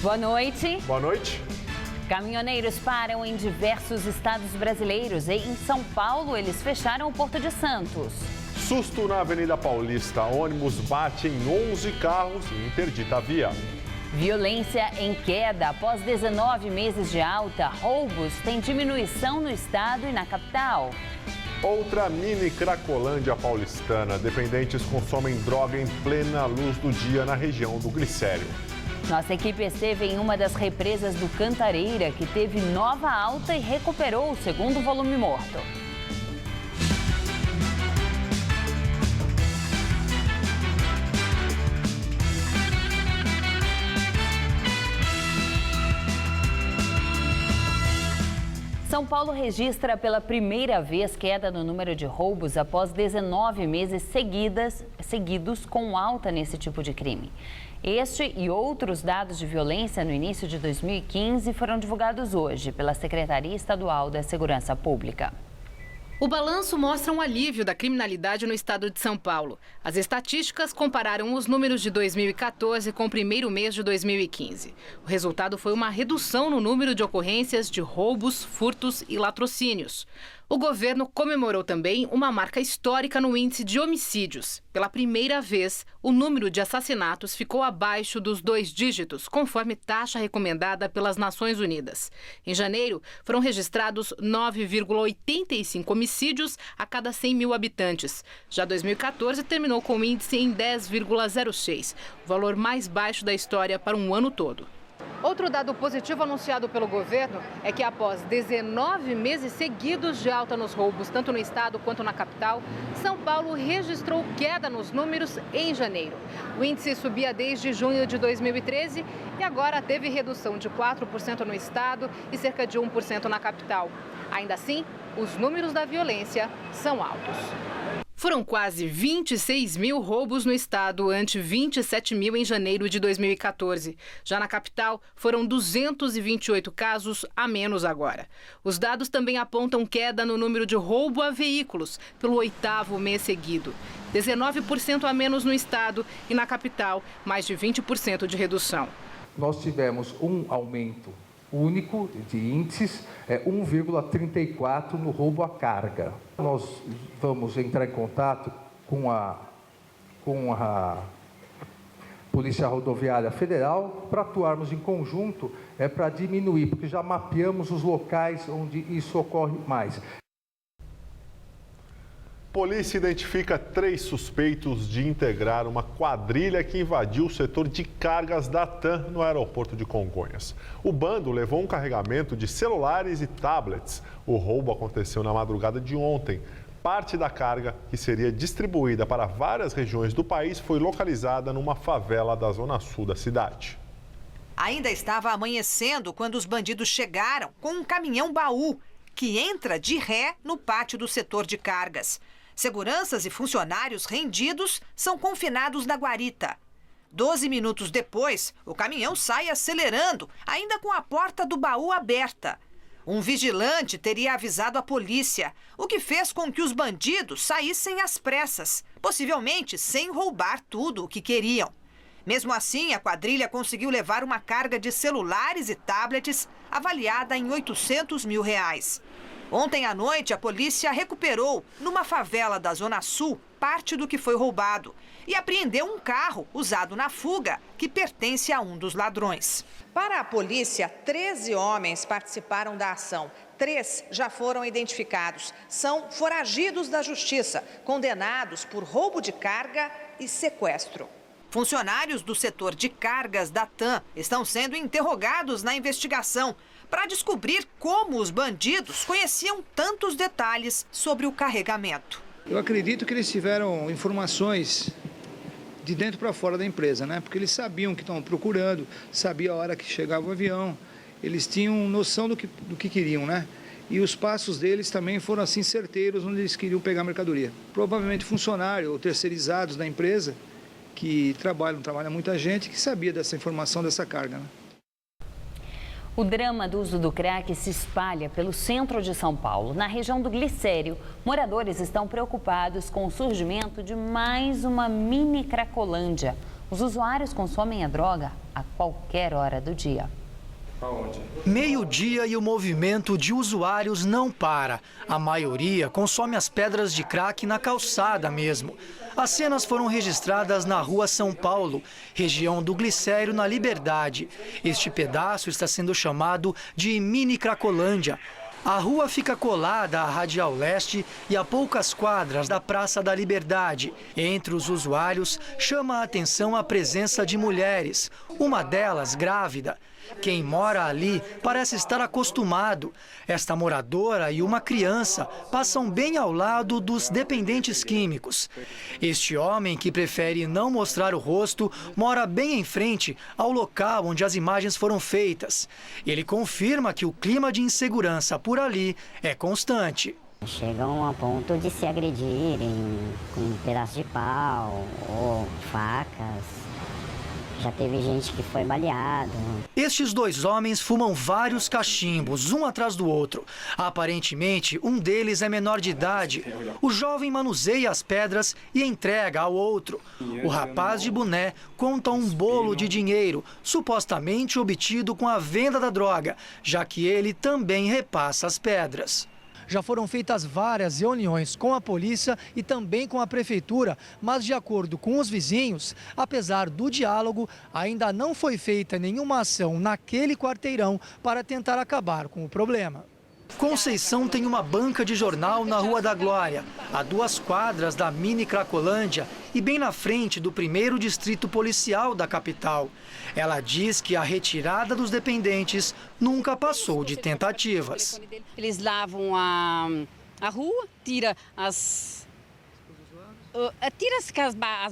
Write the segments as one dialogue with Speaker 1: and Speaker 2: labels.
Speaker 1: Boa noite.
Speaker 2: Boa noite.
Speaker 1: Caminhoneiros param em diversos estados brasileiros e em São Paulo eles fecharam o Porto de Santos.
Speaker 2: Susto na Avenida Paulista. Ônibus bate em 11 carros e interdita a via.
Speaker 1: Violência em queda. Após 19 meses de alta, roubos têm diminuição no estado e na capital.
Speaker 2: Outra mini Cracolândia paulistana. Dependentes consomem droga em plena luz do dia na região do Glicério.
Speaker 1: Nossa equipe esteve em uma das represas do Cantareira, que teve nova alta e recuperou o segundo volume morto. São Paulo registra pela primeira vez queda no número de roubos após 19 meses seguidos com alta nesse tipo de crime. Este e outros dados de violência no início de 2015 foram divulgados hoje pela Secretaria Estadual da Segurança Pública.
Speaker 3: O balanço mostra um alívio da criminalidade no estado de São Paulo. As estatísticas compararam os números de 2014 com o primeiro mês de 2015. O resultado foi uma redução no número de ocorrências de roubos, furtos e latrocínios. O governo comemorou também uma marca histórica no índice de homicídios. Pela primeira vez, o número de assassinatos ficou abaixo dos 2 dígitos, conforme taxa recomendada pelas Nações Unidas. Em janeiro, foram registrados 9,85 homicídios a cada 100 mil habitantes. Já 2014 terminou com o índice em 10,06, o valor mais baixo da história para um ano todo. Outro dado positivo anunciado pelo governo é que após 19 meses seguidos de alta nos roubos, tanto no estado quanto na capital, São Paulo registrou queda nos números em janeiro. O índice subia desde junho de 2013 e agora teve redução de 4% no estado e cerca de 1% na capital. Ainda assim, os números da violência são altos. Foram quase 26 mil roubos no estado, ante 27 mil em janeiro de 2014. Já na capital, foram 228 casos a menos agora. Os dados também apontam queda no número de roubo a veículos, pelo 8º mês seguido. 19% a menos no estado e na capital, mais de 20% de redução.
Speaker 4: Nós tivemos um aumento único de índices, 1,34 no roubo à carga. Nós vamos entrar em contato com a Polícia Rodoviária Federal para atuarmos em conjunto para diminuir, porque já mapeamos os locais onde isso ocorre mais.
Speaker 2: Polícia identifica 3 suspeitos de integrar uma quadrilha que invadiu o setor de cargas da TAM no aeroporto de Congonhas. O bando levou um carregamento de celulares e tablets. O roubo aconteceu na madrugada de ontem. Parte da carga, que seria distribuída para várias regiões do país, foi localizada numa favela da zona sul da cidade.
Speaker 5: Ainda estava amanhecendo quando os bandidos chegaram com um caminhão-baú que entra de ré no pátio do setor de cargas. Seguranças e funcionários rendidos são confinados na guarita. 12 minutos depois, o caminhão sai acelerando, ainda com a porta do baú aberta. Um vigilante teria avisado a polícia, o que fez com que os bandidos saíssem às pressas, possivelmente sem roubar tudo o que queriam. Mesmo assim, a quadrilha conseguiu levar uma carga de celulares e tablets avaliada em R$800 mil. Ontem à noite, a polícia recuperou, numa favela da Zona Sul, parte do que foi roubado e apreendeu um carro usado na fuga que pertence a um dos ladrões. Para a polícia, 13 homens participaram da ação. 3 já foram identificados. São foragidos da justiça, condenados por roubo de carga e sequestro. Funcionários do setor de cargas da TAM estão sendo interrogados na investigação para descobrir como os bandidos conheciam tantos detalhes sobre o carregamento.
Speaker 6: Eu acredito que eles tiveram informações de dentro para fora da empresa, né? Porque eles sabiam que estavam procurando, sabiam a hora que chegava o avião, eles tinham noção do que queriam, né? E os passos deles também foram assim certeiros onde eles queriam pegar a mercadoria. Provavelmente funcionários ou terceirizados da empresa que trabalha muita gente que sabia dessa informação, dessa carga, né?
Speaker 1: O drama do uso do crack se espalha pelo centro de São Paulo. Na região do Glicério, moradores estão preocupados com o surgimento de mais uma mini Cracolândia. Os usuários consomem a droga a qualquer hora do dia.
Speaker 7: Meio-dia e o movimento de usuários não para. A maioria consome as pedras de crack na calçada mesmo. As cenas foram registradas na Rua São Paulo, região do Glicério, na Liberdade. Este pedaço está sendo chamado de Mini Cracolândia. A rua fica colada à Radial Leste e a poucas quadras da Praça da Liberdade. Entre os usuários, chama a atenção a presença de mulheres, uma delas grávida. Quem mora ali parece estar acostumado. Esta moradora e uma criança passam bem ao lado dos dependentes químicos. Este homem, que prefere não mostrar o rosto, mora bem em frente ao local onde as imagens foram feitas. Ele confirma que o clima de insegurança por ali é constante.
Speaker 8: Chegam a ponto de se agredirem com um pedaço de pau ou facas. Já teve gente que foi baleado.
Speaker 7: Estes dois homens fumam vários cachimbos, um atrás do outro. Aparentemente, um deles é menor de idade. O jovem manuseia as pedras e entrega ao outro. O rapaz de boné conta um bolo de dinheiro, supostamente obtido com a venda da droga, já que ele também repassa as pedras. Já foram feitas várias reuniões com a polícia e também com a prefeitura, mas de acordo com os vizinhos, apesar do diálogo, ainda não foi feita nenhuma ação naquele quarteirão para tentar acabar com o problema. Conceição tem uma banca de jornal na Rua da Glória, a 2 quadras da Mini Cracolândia e bem na frente do 1º distrito policial da capital. Ela diz que a retirada dos dependentes nunca passou de tentativas.
Speaker 9: Eles lavam a rua, tira as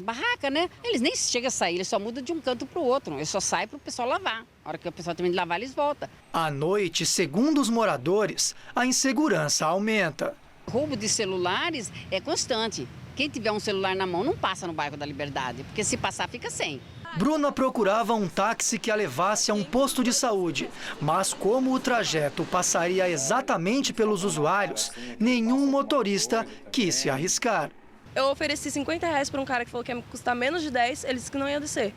Speaker 9: barracas, né? Eles nem chegam a sair, eles só mudam de um canto para o outro. Eles só saem para o pessoal lavar. A hora que o pessoal termina de lavar, eles voltam.
Speaker 7: À noite, segundo os moradores, a insegurança aumenta.
Speaker 9: O roubo de celulares é constante. Quem tiver um celular na mão não passa no bairro da Liberdade, porque se passar, fica sem.
Speaker 7: Bruna procurava um táxi que a levasse a um posto de saúde, mas como o trajeto passaria exatamente pelos usuários, nenhum motorista quis se arriscar.
Speaker 10: Eu ofereci R$50 para um cara que falou que ia custar menos de 10, ele disse que não ia descer.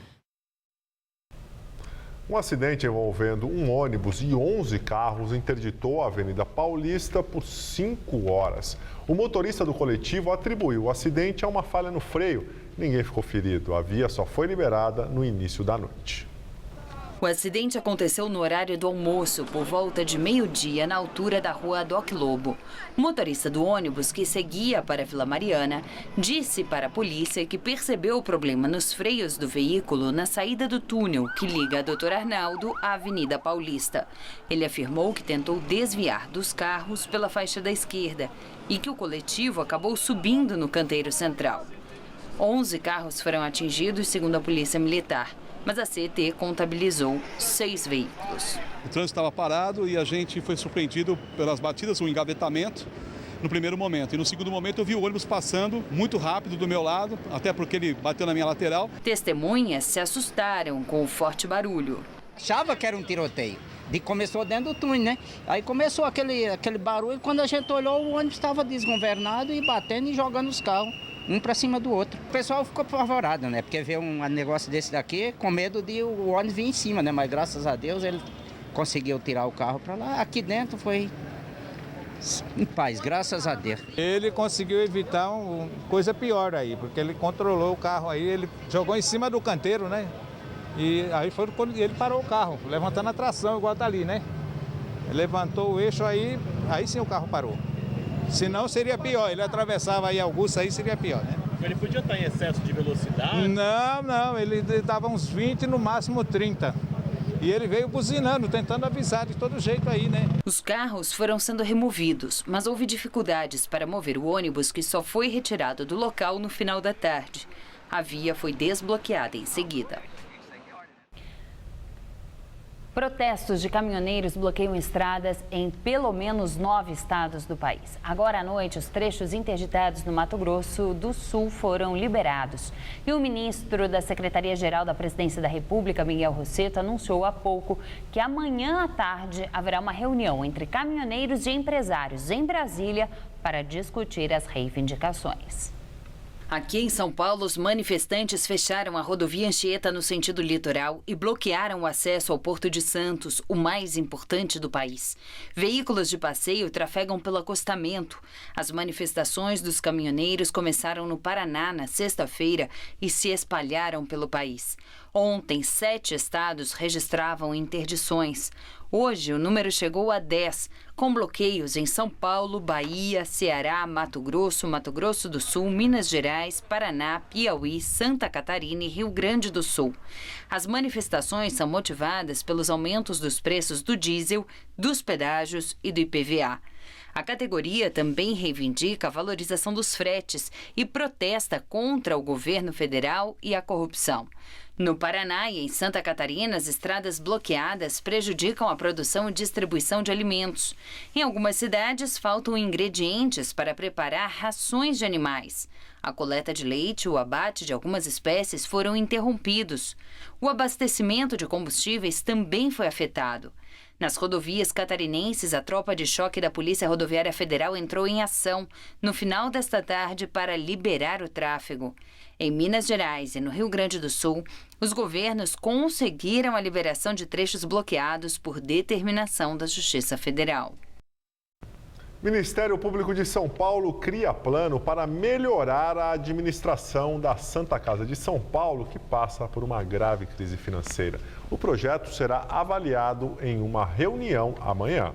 Speaker 2: Um acidente envolvendo um ônibus e 11 carros interditou a Avenida Paulista por 5 horas. O motorista do coletivo atribuiu o acidente a uma falha no freio. Ninguém ficou ferido. A via só foi liberada no início da noite.
Speaker 1: O acidente aconteceu no horário do almoço, por volta de meio-dia, na altura da rua Doc Lobo. O motorista do ônibus, que seguia para a Vila Mariana, disse para a polícia que percebeu o problema nos freios do veículo na saída do túnel que liga a Dr. Arnaldo à Avenida Paulista. Ele afirmou que tentou desviar dos carros pela faixa da esquerda e que o coletivo acabou subindo no canteiro central. 11 carros foram atingidos, segundo a Polícia Militar. Mas a CET contabilizou 6 veículos.
Speaker 11: O trânsito estava parado e a gente foi surpreendido pelas batidas, um engavetamento no primeiro momento. E no segundo momento eu vi o ônibus passando muito rápido do meu lado, até porque ele bateu na minha lateral.
Speaker 1: Testemunhas se assustaram com o forte barulho.
Speaker 12: Achava que era um tiroteio. Começou dentro do túnel, né? Aí começou aquele barulho, quando a gente olhou, o ônibus estava desgovernado e batendo e jogando os carros. Um para cima do outro. O pessoal ficou apavorado, né? Porque vê um negócio desse daqui com medo de o ônibus vir em cima, né? Mas graças a Deus ele conseguiu tirar o carro para lá. Aqui dentro foi em paz, graças a Deus.
Speaker 13: Ele conseguiu evitar uma coisa pior aí, porque ele controlou o carro aí, ele jogou em cima do canteiro, né? E aí foi quando ele parou o carro, levantando a tração, igual tá ali, né? Ele levantou o eixo aí sim o carro parou. Senão seria pior, ele atravessava aí Augusta, aí seria pior, né?
Speaker 14: Ele podia estar em excesso de velocidade?
Speaker 13: Não, ele estava uns 20, no máximo 30. E ele veio buzinando, tentando avisar de todo jeito aí, né?
Speaker 1: Os carros foram sendo removidos, mas houve dificuldades para mover o ônibus, que só foi retirado do local no final da tarde. A via foi desbloqueada em seguida. Protestos de caminhoneiros bloqueiam estradas em pelo menos 9 estados do país. Agora à noite, os trechos interditados no Mato Grosso do Sul foram liberados. E o ministro da Secretaria-Geral da Presidência da República, Miguel Rossetto, anunciou há pouco que amanhã à tarde haverá uma reunião entre caminhoneiros e empresários em Brasília para discutir as reivindicações. Aqui em São Paulo, os manifestantes fecharam a rodovia Anchieta no sentido litoral e bloquearam o acesso ao Porto de Santos, o mais importante do país. Veículos de passeio trafegam pelo acostamento. As manifestações dos caminhoneiros começaram no Paraná na sexta-feira e se espalharam pelo país. Ontem, 7 estados registravam interdições. Hoje, o número chegou a 10, com bloqueios em São Paulo, Bahia, Ceará, Mato Grosso do Sul, Minas Gerais, Paraná, Piauí, Santa Catarina e Rio Grande do Sul. As manifestações são motivadas pelos aumentos dos preços do diesel, dos pedágios e do IPVA. A categoria também reivindica a valorização dos fretes e protesta contra o governo federal e a corrupção. No Paraná e em Santa Catarina, as estradas bloqueadas prejudicam a produção e distribuição de alimentos. Em algumas cidades, faltam ingredientes para preparar rações de animais. A coleta de leite e o abate de algumas espécies foram interrompidos. O abastecimento de combustíveis também foi afetado. Nas rodovias catarinenses, a tropa de choque da Polícia Rodoviária Federal entrou em ação no final desta tarde para liberar o tráfego. Em Minas Gerais e no Rio Grande do Sul, os governos conseguiram a liberação de trechos bloqueados por determinação da Justiça Federal.
Speaker 2: Ministério Público de São Paulo cria plano para melhorar a administração da Santa Casa de São Paulo, que passa por uma grave crise financeira. O projeto será avaliado em uma reunião amanhã.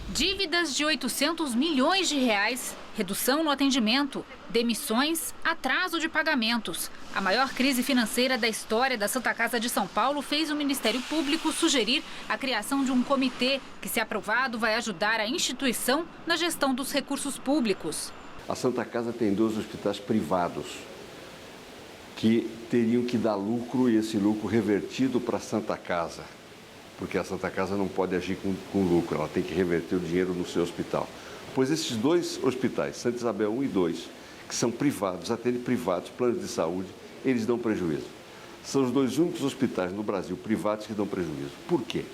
Speaker 3: Dívidas de 800 milhões de reais, redução no atendimento, demissões, atraso de pagamentos. A maior crise financeira da história da Santa Casa de São Paulo fez o Ministério Público sugerir a criação de um comitê que, se aprovado, vai ajudar a instituição na gestão dos recursos públicos.
Speaker 15: A Santa Casa tem 2 hospitais privados que teriam que dar lucro e esse lucro revertido para a Santa Casa. Porque a Santa Casa não pode agir com lucro, ela tem que reverter o dinheiro no seu hospital. Pois esses 2 hospitais, Santa Isabel 1 e 2, que são privados, atendem privados, planos de saúde, eles dão prejuízo. São os 2 únicos hospitais no Brasil privados que dão prejuízo. Por quê?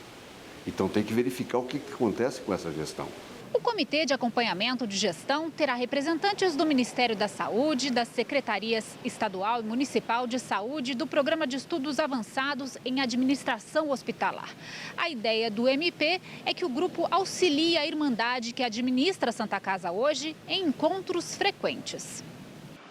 Speaker 15: Então tem que verificar o que acontece com essa gestão.
Speaker 3: O Comitê de Acompanhamento de Gestão terá representantes do Ministério da Saúde, das Secretarias Estadual e Municipal de Saúde e do Programa de Estudos Avançados em Administração Hospitalar. A ideia do MP é que o grupo auxilie a Irmandade que administra a Santa Casa hoje em encontros frequentes.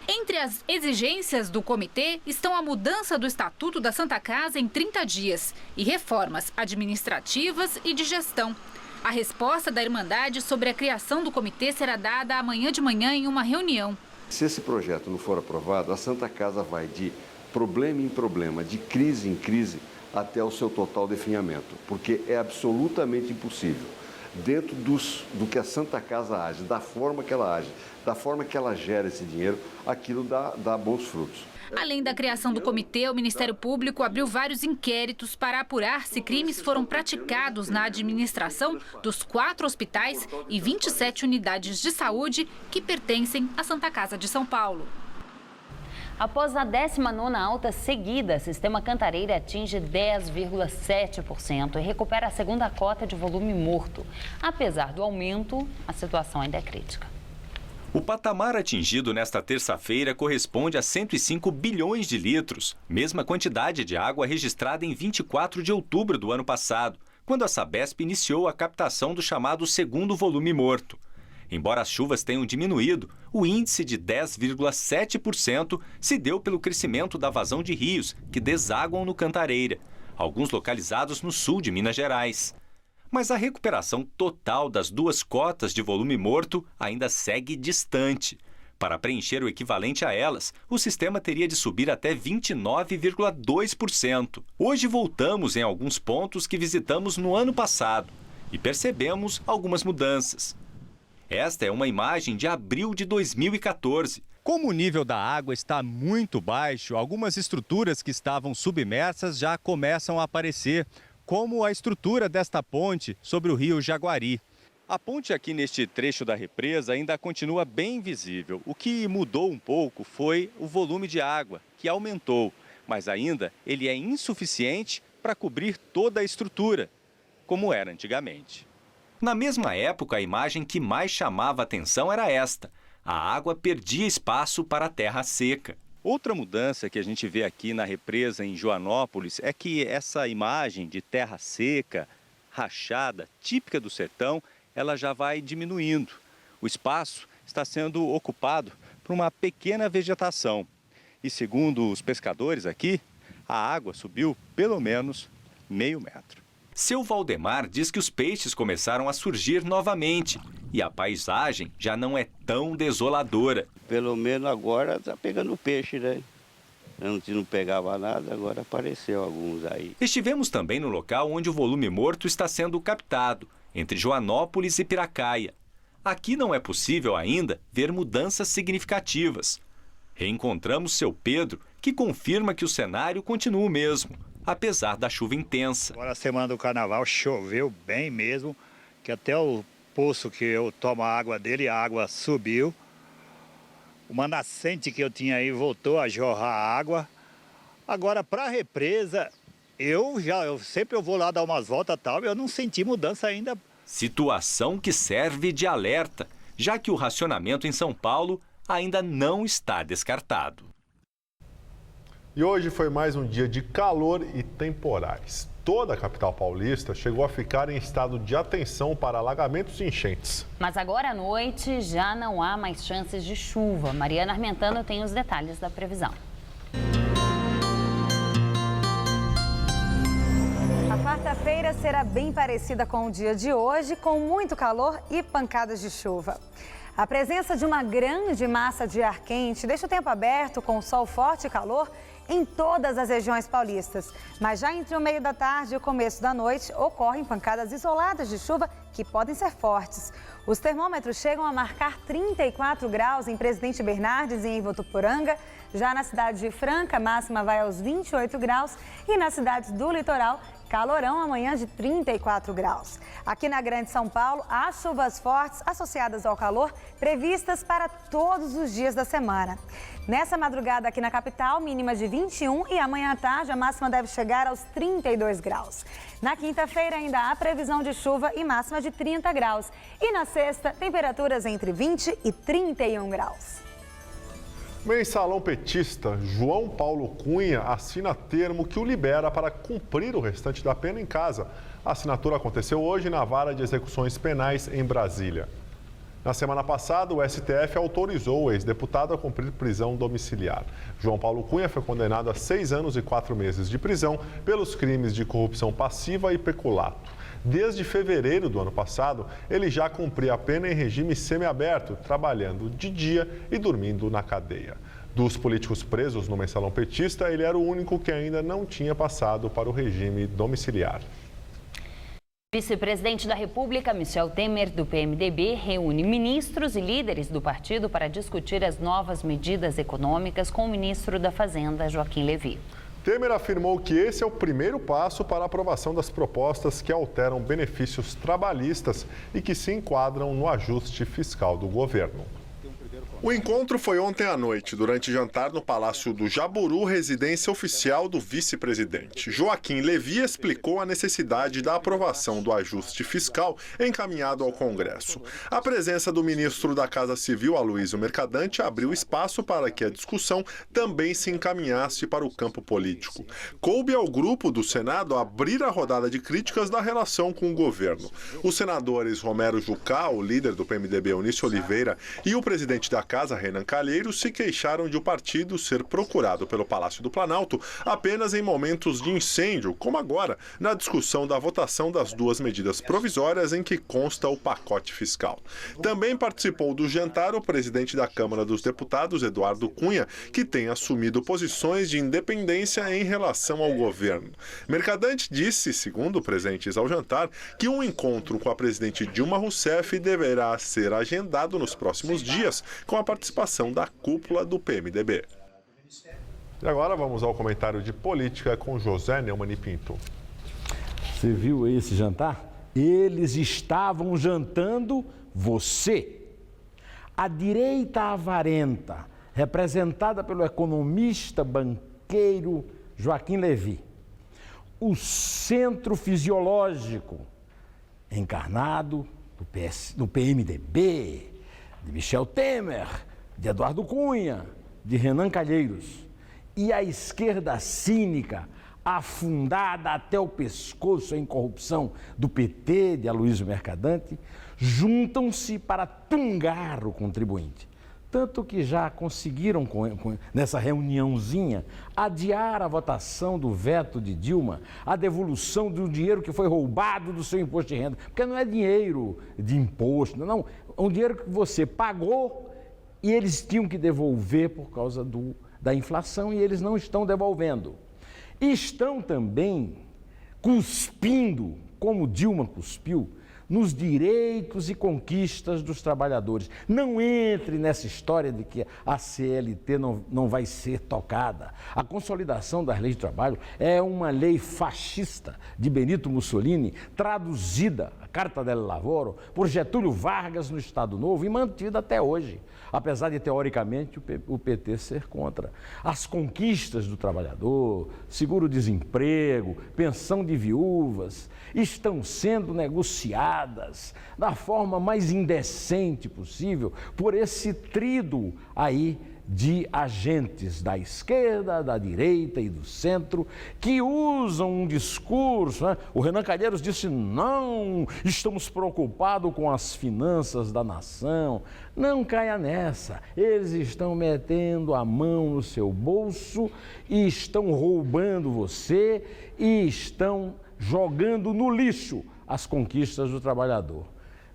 Speaker 3: Entre as exigências do comitê estão a mudança do Estatuto da Santa Casa em 30 dias e reformas administrativas e de gestão. A resposta da Irmandade sobre a criação do comitê será dada amanhã de manhã em uma reunião.
Speaker 15: Se esse projeto não for aprovado, a Santa Casa vai de problema em problema, de crise em crise, até o seu total definhamento, porque é absolutamente impossível, dentro do que a Santa Casa age, da forma que ela age, da forma que ela gera esse dinheiro, aquilo dá bons frutos.
Speaker 3: Além da criação do comitê, o Ministério Público abriu vários inquéritos para apurar se crimes foram praticados na administração dos 4 hospitais e 27 unidades de saúde que pertencem à Santa Casa de São Paulo.
Speaker 1: Após a 19ª alta seguida, Sistema Cantareira atinge 10,7% e recupera a segunda cota de volume morto. Apesar do aumento, a situação ainda é crítica.
Speaker 16: O patamar atingido nesta terça-feira corresponde a 105 bilhões de litros, mesma quantidade de água registrada em 24 de outubro do ano passado, quando a Sabesp iniciou a captação do chamado segundo volume morto. Embora as chuvas tenham diminuído, o índice de 10,7% se deu pelo crescimento da vazão de rios que desaguam no Cantareira, alguns localizados no sul de Minas Gerais. Mas a recuperação total das 2 cotas de volume morto ainda segue distante. Para preencher o equivalente a elas, o sistema teria de subir até 29,2%. Hoje voltamos em alguns pontos que visitamos no ano passado e percebemos algumas mudanças. Esta é uma imagem de abril de 2014.
Speaker 17: Como o nível da água está muito baixo, algumas estruturas que estavam submersas já começam a aparecer, como a estrutura desta ponte sobre o rio Jaguari. A ponte aqui neste trecho da represa ainda continua bem visível. O que mudou um pouco foi o volume de água, que aumentou, mas ainda ele é insuficiente para cobrir toda a estrutura, como era antigamente.
Speaker 16: Na mesma época, a imagem que mais chamava a atenção era esta. A água perdia espaço para a terra seca.
Speaker 17: Outra mudança que a gente vê aqui na represa em Joanópolis é que essa imagem de terra seca, rachada, típica do sertão, ela já vai diminuindo. O espaço está sendo ocupado por uma pequena vegetação. E segundo os pescadores aqui, a água subiu pelo menos meio metro.
Speaker 16: Seu Valdemar diz que os peixes começaram a surgir novamente e a paisagem já não é tão desoladora.
Speaker 18: Pelo menos agora está pegando peixe, né? Antes não pegava nada, agora apareceu alguns aí.
Speaker 16: Estivemos também no local onde o volume morto está sendo captado, entre Joanópolis e Piracaia. Aqui não é possível ainda ver mudanças significativas. Reencontramos seu Pedro, que confirma que o cenário continua o mesmo, apesar da chuva intensa.
Speaker 19: Agora, a semana do carnaval, choveu bem mesmo, que até o poço que eu tomo a água dele, a água subiu. Uma nascente que eu tinha aí voltou a jorrar água. Agora, para a represa, eu sempre vou lá dar umas voltas e tal, eu não senti mudança ainda.
Speaker 16: Situação que serve de alerta, já que o racionamento em São Paulo ainda não está descartado.
Speaker 2: E hoje foi mais um dia de calor e temporais. Toda a capital paulista chegou a ficar em estado de atenção para alagamentos e enchentes.
Speaker 1: Mas agora à noite já não há mais chances de chuva. Mariana Armentano tem os detalhes da previsão.
Speaker 20: A quarta-feira será bem parecida com o dia de hoje, com muito calor e pancadas de chuva. A presença de uma grande massa de ar quente deixa o tempo aberto com sol forte e calor em todas as regiões paulistas. Mas já entre o meio da tarde e o começo da noite ocorrem pancadas isoladas de chuva que podem ser fortes. Os termômetros chegam a marcar 34 graus em Presidente Bernardes e em Votuporanga. Já na cidade de Franca, a máxima vai aos 28 graus e nas cidades do litoral, calorão amanhã de 34 graus. Aqui na Grande São Paulo, há chuvas fortes associadas ao calor previstas para todos os dias da semana. Nessa madrugada aqui na capital, mínima de 21 e amanhã à tarde a máxima deve chegar aos 32 graus. Na quinta-feira ainda há previsão de chuva e máxima de 30 graus. E na sexta, temperaturas entre 20 e 31 graus.
Speaker 2: Mensalão petista João Paulo Cunha assina termo que o libera para cumprir o restante da pena em casa. A assinatura aconteceu hoje na Vara de Execuções Penais em Brasília. Na semana passada, o STF autorizou o ex-deputado a cumprir prisão domiciliar. João Paulo Cunha foi condenado a 6 anos e 4 meses de prisão pelos crimes de corrupção passiva e peculato. Desde fevereiro do ano passado, ele já cumpria a pena em regime semiaberto, trabalhando de dia e dormindo na cadeia. Dos políticos presos no mensalão petista, ele era o único que ainda não tinha passado para o regime domiciliar.
Speaker 1: Vice-presidente da República, Michel Temer, do PMDB, reúne ministros e líderes do partido para discutir as novas medidas econômicas com o ministro da Fazenda, Joaquim Levy.
Speaker 2: Temer afirmou que esse é o primeiro passo para a aprovação das propostas que alteram benefícios trabalhistas e que se enquadram no ajuste fiscal do governo. O encontro foi ontem à noite, durante jantar no Palácio do Jaburu, residência oficial do vice-presidente. Joaquim Levy explicou a necessidade da aprovação do ajuste fiscal encaminhado ao Congresso. A presença do ministro da Casa Civil, Aloysio Mercadante, abriu espaço para que a discussão também se encaminhasse para o campo político. Coube ao grupo do Senado abrir a rodada de críticas da relação com o governo. Os senadores Romero Jucá, o líder do PMDB, Eunício Oliveira, e o presidente da Casa, Renan Calheiros, se queixaram de o partido ser procurado pelo Palácio do Planalto apenas em momentos de incêndio, como agora, na discussão da votação das duas medidas provisórias em que consta o pacote fiscal. Também participou do jantar o presidente da Câmara dos Deputados, Eduardo Cunha, que tem assumido posições de independência em relação ao governo. Mercadante disse, segundo presentes ao jantar, que um encontro com a presidente Dilma Rousseff deverá ser agendado nos próximos dias, com a participação da cúpula do PMDB. E agora vamos ao comentário de política com José Neumann e Pinto.
Speaker 21: Você viu esse jantar? Eles estavam jantando você. A direita avarenta, representada pelo economista banqueiro Joaquim Levy. O centro fisiológico, encarnado do PMDB, de Michel Temer, de Eduardo Cunha, de Renan Calheiros, e a esquerda cínica, afundada até o pescoço em corrupção do PT, de Aloysio Mercadante, juntam-se para tungar o contribuinte. Tanto que já conseguiram, nessa reuniãozinha, adiar a votação do veto de Dilma, a devolução do dinheiro que foi roubado do seu imposto de renda. Porque não é dinheiro de imposto, não. É um dinheiro que você pagou e eles tinham que devolver por causa da inflação e eles não estão devolvendo. E estão também cuspindo, como Dilma cuspiu, nos direitos e conquistas dos trabalhadores. Não entre nessa história de que a CLT não vai ser tocada. A consolidação das leis de trabalho é uma lei fascista de Benito Mussolini, traduzida, a Carta del Lavoro, por Getúlio Vargas no Estado Novo e mantida até hoje, apesar de, teoricamente, o PT ser contra. As conquistas do trabalhador, seguro-desemprego, pensão de viúvas, estão sendo negociadas da forma mais indecente possível por esse tríduo aí de agentes da esquerda, da direita e do centro que usam um discurso, né? O Renan Calheiros disse, não, estamos preocupados com as finanças da nação. Não caia nessa, eles estão metendo a mão no seu bolso e estão roubando você e estão jogando no lixo as conquistas do trabalhador.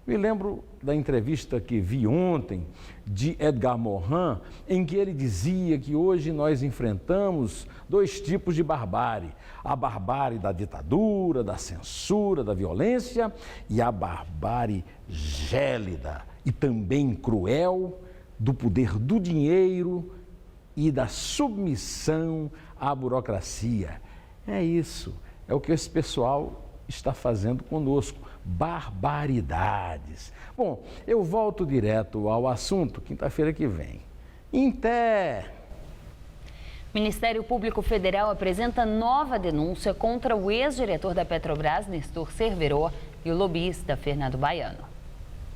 Speaker 21: Me lembro da entrevista que vi ontem de Edgar Morin, em que ele dizia que hoje nós enfrentamos dois tipos de barbárie. A barbárie da ditadura, da censura, da violência e a barbárie gélida e também cruel do poder do dinheiro e da submissão à burocracia. É isso, é o que esse pessoal está fazendo conosco, barbaridades. Bom, eu volto direto ao assunto quinta-feira que vem. Até!
Speaker 1: Ministério Público Federal apresenta nova denúncia contra o ex-diretor da Petrobras, Nestor Cerveró, e o lobista Fernando Baiano.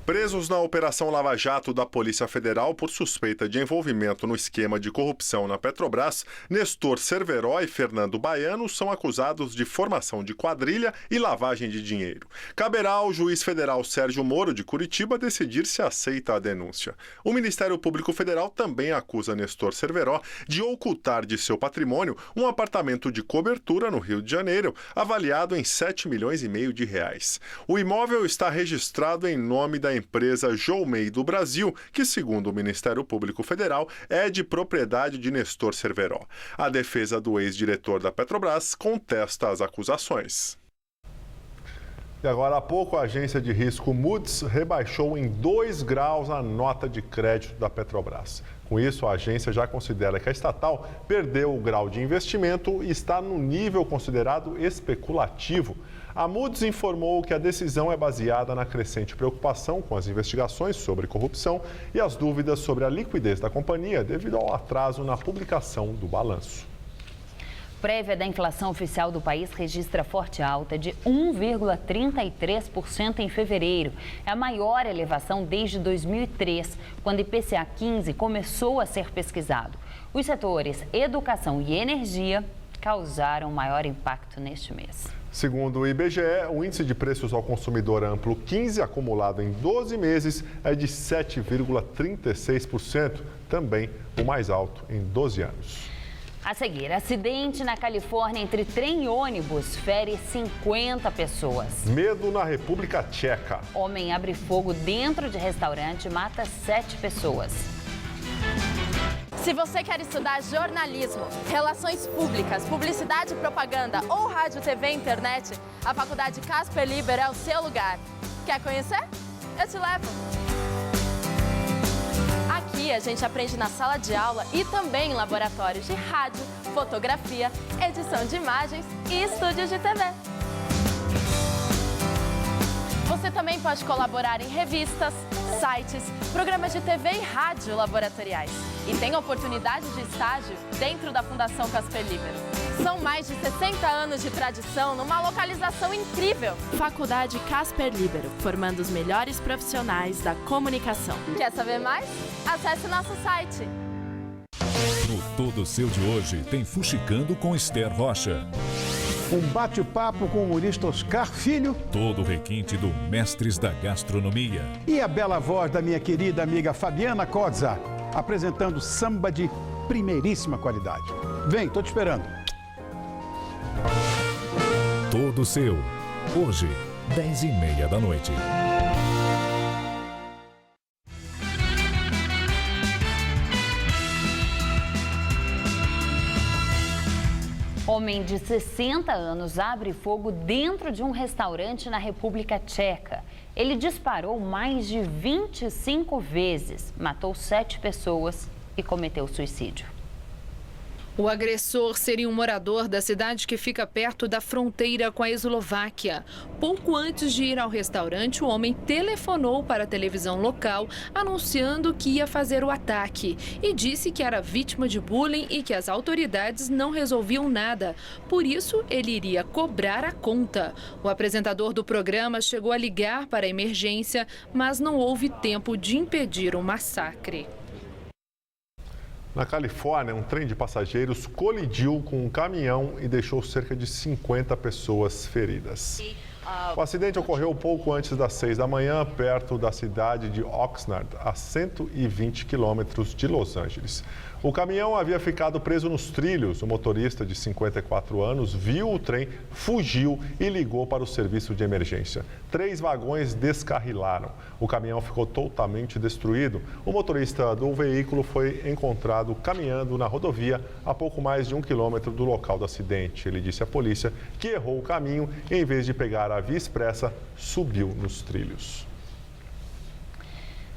Speaker 2: Presos na Operação Lava Jato da Polícia Federal por suspeita de envolvimento no esquema de corrupção na Petrobras, Nestor Cerveró e Fernando Baiano são acusados de formação de quadrilha e lavagem de dinheiro. Caberá ao juiz federal Sérgio Moro, de Curitiba, decidir se aceita a denúncia. O Ministério Público Federal também acusa Nestor Cerveró de ocultar de seu patrimônio um apartamento de cobertura no Rio de Janeiro, avaliado em 7,5 milhões de reais. O imóvel está registrado em nome da empresa Joumei do Brasil, que, segundo o Ministério Público Federal, é de propriedade de Nestor Cerveró. A defesa do ex-diretor da Petrobras contesta as acusações. E agora há pouco, a agência de risco Moody's rebaixou em 2 graus a nota de crédito da Petrobras. Com isso, a agência já considera que a estatal perdeu o grau de investimento e está no nível considerado especulativo. A Moody's informou que a decisão é baseada na crescente preocupação com as investigações sobre corrupção e as dúvidas sobre a liquidez da companhia devido ao atraso na publicação do balanço.
Speaker 1: Prévia da inflação oficial do país registra forte alta de 1,33% em fevereiro. É a maior elevação desde 2003, quando o IPCA 15 começou a ser pesquisado. Os setores educação e energia causaram maior impacto neste mês.
Speaker 2: Segundo o IBGE, o índice de preços ao consumidor amplo 15 acumulado em 12 meses é de 7,36%, também o mais alto em 12 anos.
Speaker 1: A seguir, acidente na Califórnia entre trem e ônibus fere 50 pessoas.
Speaker 2: Medo na República Tcheca.
Speaker 1: Homem abre fogo dentro de restaurante e mata 7 pessoas.
Speaker 4: Se você quer estudar jornalismo, relações públicas, publicidade e propaganda ou rádio, TV e internet, a Faculdade Casper Liber é o seu lugar. Quer conhecer? Eu te levo! Aqui a gente aprende na sala de aula e também em laboratórios de rádio, fotografia, edição de imagens e estúdios de TV. Você também pode colaborar em revistas, sites, programas de TV e rádio laboratoriais. E tem oportunidade de estágio dentro da Fundação Casper Liber. São mais de 60 anos de tradição numa localização incrível.
Speaker 5: Faculdade Casper Libero, formando os melhores profissionais da comunicação.
Speaker 4: Quer saber mais? Acesse nosso site.
Speaker 22: No Todo Seu de hoje tem Fuxicando com Esther Rocha.
Speaker 23: Um bate-papo com o humorista Oscar Filho.
Speaker 22: Todo o requinte do Mestres da Gastronomia.
Speaker 23: E a bela voz da minha querida amiga Fabiana Cozza, apresentando samba de primeiríssima qualidade. Vem, tô te esperando.
Speaker 22: Todo Seu. Hoje, 10h30 da noite.
Speaker 1: Homem de 60 anos abre fogo dentro de um restaurante na República Tcheca. Ele disparou mais de 25 vezes, matou 7 pessoas e cometeu suicídio.
Speaker 3: O agressor seria um morador da cidade que fica perto da fronteira com a Eslováquia. Pouco antes de ir ao restaurante, o homem telefonou para a televisão local anunciando que ia fazer o ataque e disse que era vítima de bullying e que as autoridades não resolviam nada. Por isso, ele iria cobrar a conta. O apresentador do programa chegou a ligar para a emergência, mas não houve tempo de impedir o massacre.
Speaker 2: Na Califórnia, um trem de passageiros colidiu com um caminhão e deixou cerca de 50 pessoas feridas. O acidente ocorreu pouco antes das 6 da manhã, perto da cidade de Oxnard, a 120 quilômetros de Los Angeles. O caminhão havia ficado preso nos trilhos. O motorista, de 54 anos, viu o trem, fugiu e ligou para o serviço de emergência. 3 vagões descarrilaram. O caminhão ficou totalmente destruído. O motorista do veículo foi encontrado caminhando na rodovia a pouco mais de 1 quilômetro do local do acidente. Ele disse à polícia que errou o caminho e, em vez de pegar a Via Expressa, subiu nos trilhos.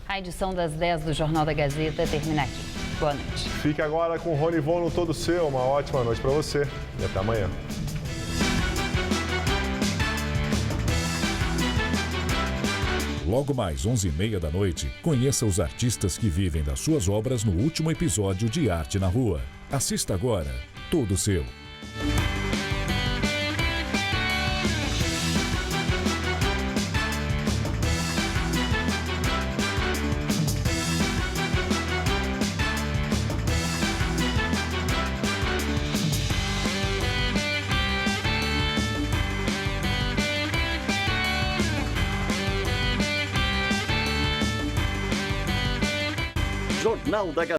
Speaker 1: A edição das 10 do Jornal da Gazeta termina aqui. Boa noite.
Speaker 2: Fique agora com o Rony Von no Todo Seu. Uma ótima noite para você e até amanhã.
Speaker 22: Logo mais 11h30 da noite, conheça os artistas que vivem das suas obras no último episódio de Arte na Rua. Assista agora, Todo Seu.
Speaker 24: Jornal da Gazeta.